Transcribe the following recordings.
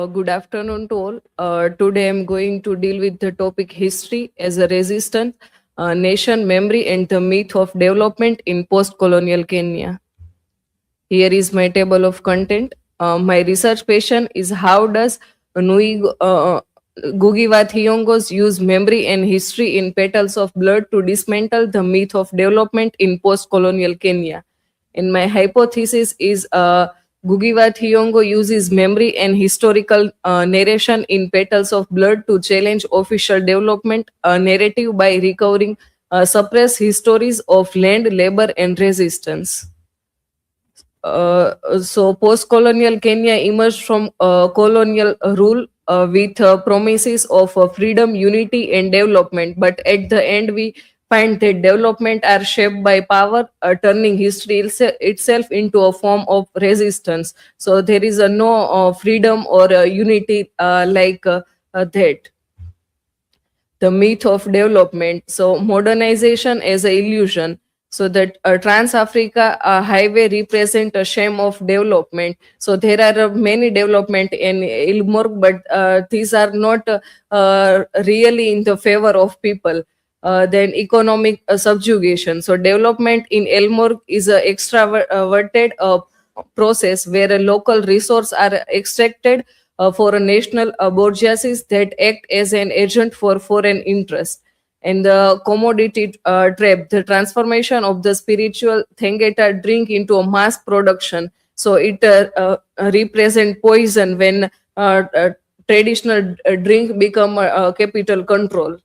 Good afternoon to all. Today I'm going to deal with the topic history as a resistant nation memory and the myth of development in post-colonial Kenya. Here is my table of content. My research passion is how does Nui Gugi wa Thiongos use memory and history in petals of blood to dismantle the myth of development in post-colonial Kenya. And my hypothesis is Gugiwa Thiong'o uses memory and historical narration in petals of blood to challenge official development narrative by recovering suppressed histories of land, labor, and resistance. So post-colonial Kenya emerged from colonial rule with promises of freedom, unity, and development. But at the end, we find that development are shaped by power, turning history itself into a form of resistance. So there is no freedom or unity that. The myth of development. So modernization as an illusion. So that Trans-Africa highway represent a shame of development. So there are many development in Ilmorg, but these are not really in the favor of people. Then economic subjugation. So development in Elmorg is a extraverted process where a local resource are extracted for a national bourgeoisie that act as an agent for foreign interest. And the commodity trap, the transformation of the spiritual Thengeta drink into a mass production. So it represent poison when traditional drink become capital control.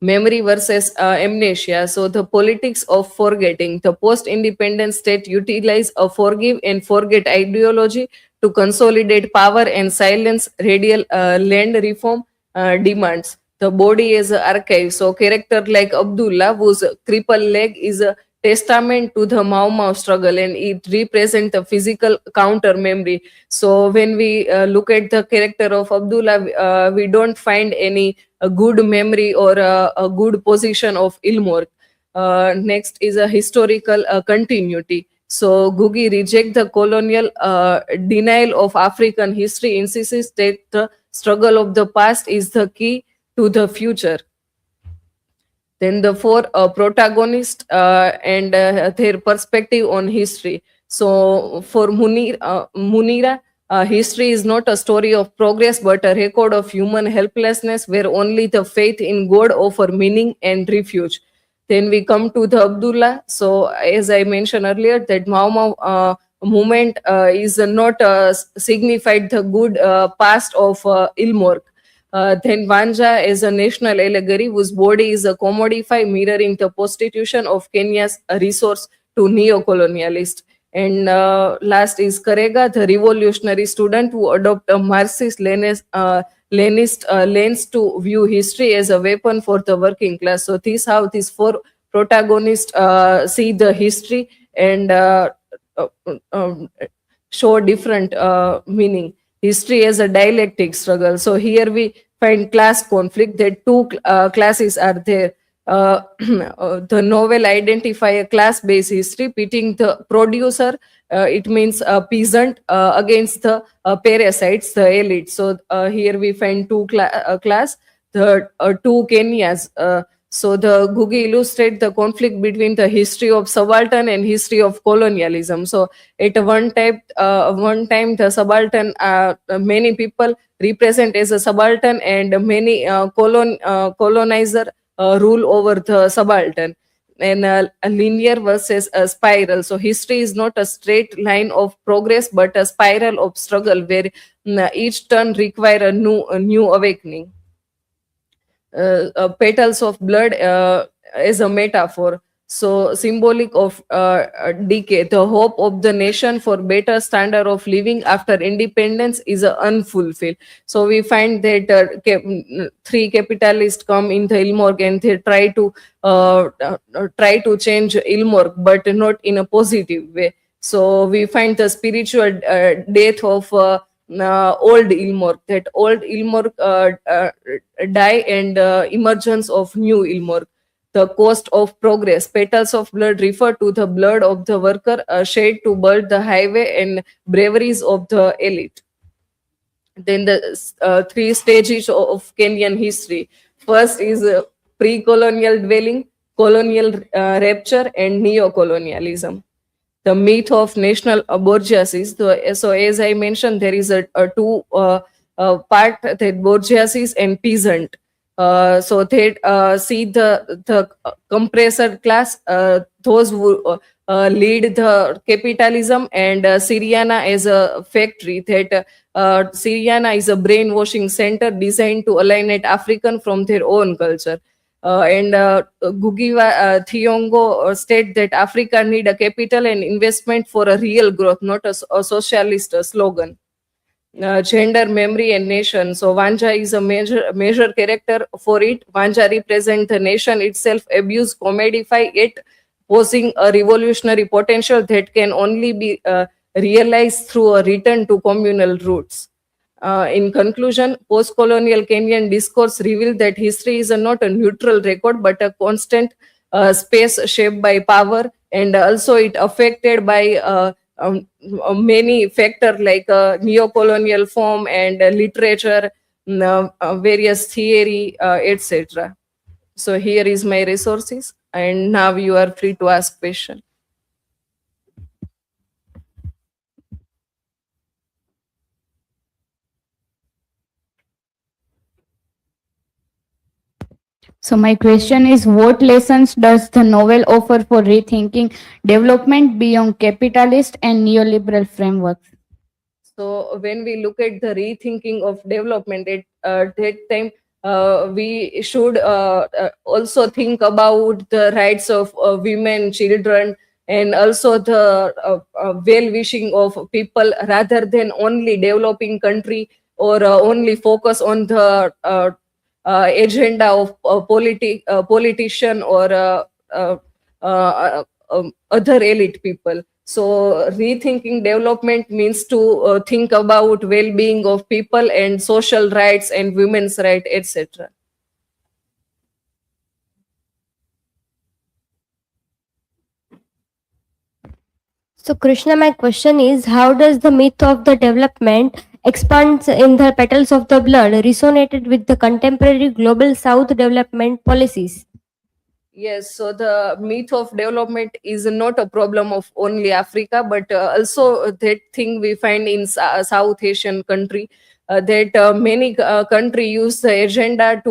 Memory versus amnesia. So the politics of forgetting. The post-independent state utilize a forgive and forget ideology to consolidate power and silence radial land reform demands. The body is an archive. So character like Abdullah, whose crippled leg is a testament to the Mau Mau struggle, and it represents the physical counter memory. So when we look at the character of Abdullah, we don't find any a good memory or a good position of Ilmorg. Next is a historical continuity. So Gugi reject the colonial denial of African history, insists that the struggle of the past is the key to the future. Then the four protagonists and their perspective on history. So for Munira, history is not a story of progress but a record of human helplessness where only the faith in God offer meaning and refuge. Then we come to the Abdullah. So as I mentioned earlier, that Mau Mau movement is not signified the good past of Ilmorg. Then Vanja is a national allegory whose body is a commodify mirroring the prostitution of Kenya's resource to neo-colonialist. And last is Karega, the revolutionary student who adopt a Marxist-Leninist lens to view history as a weapon for the working class. So this how these four protagonists see the history and uh, um, show different meaning. History as a dialectic struggle. So here we find class conflict. That two classes are there. The novel identify a class-based history pitting the producer, it means a peasant, against the parasites, the elite. So here we find two class, the two Kenyas. So the Gugi illustrate the conflict between the history of subaltern and history of colonialism. So at one time the subaltern, many people represent as a subaltern, and many colonizer rule over the subaltern. And a linear versus a spiral. So history is not a straight line of progress but a spiral of struggle where each turn require a new awakening. Petals of blood is a metaphor. So symbolic of decay. The hope of the nation for better standard of living after independence is unfulfilled. So we find that three capitalists come in the Ilmorg and they try to change Ilmorg, but not in a positive way. So we find the spiritual death of old Ilmorg, that old Ilmorg die, and emergence of new Ilmorg. The cost of progress. Petals of blood refer to the blood of the worker shed to build the highway and braveries of the elite. Then the three stages of Kenyan history. First is pre-colonial dwelling, colonial rapture, and neo-colonialism. The myth of national bourgeoisie. So as I mentioned, there is a two part, that bourgeoisie and peasant. So they see the compressor class, those who lead the capitalism, and Syriana as a factory. That Syriana is a brainwashing center designed to alienate African from their own culture. And Gugiwa Thiongo state that Africa need a capital and investment for a real growth, not a socialist slogan. Gender, memory, and nation. So Vanja is a major character for it. Vanja represents the nation itself, abuse, comedify it, posing a revolutionary potential that can only be realized through a return to communal roots. In conclusion, post-colonial Kenyan discourse revealed that history is not a neutral record but a constant space shaped by power, and also it affected by many factors like neo-colonial form and literature, various theory, etc. So here is my resources, and now you are free to ask question. So my question is, what lessons does the novel offer for rethinking development beyond capitalist and neoliberal frameworks? So when we look at the rethinking of development, at that time we should also think about the rights of women, children, and also the well-wishing of people, rather than only developing country, or only focus on the agenda of politician, or other elite people. So rethinking development means to think about well-being of people and social rights and women's rights, etc. So, Krishna, my question is, how does the myth of the development expands in the petals of the blood resonated with the contemporary global South development policies? Yes, so the myth of development is not a problem of only Africa, but also that thing we find in South Asian country, that many country use the agenda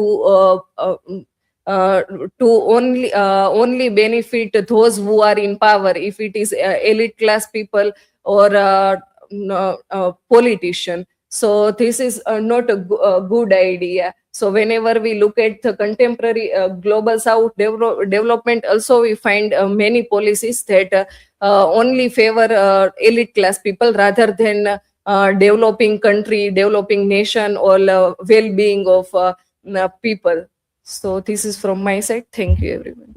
uh, to only benefit those who are in power, if it is elite class people or politician. So this is not a good idea. So whenever we look at the contemporary global South development, also we find many policies that only favor elite class people, rather than developing country, developing nation, or well-being of people. So this is from my side. Thank you, everyone.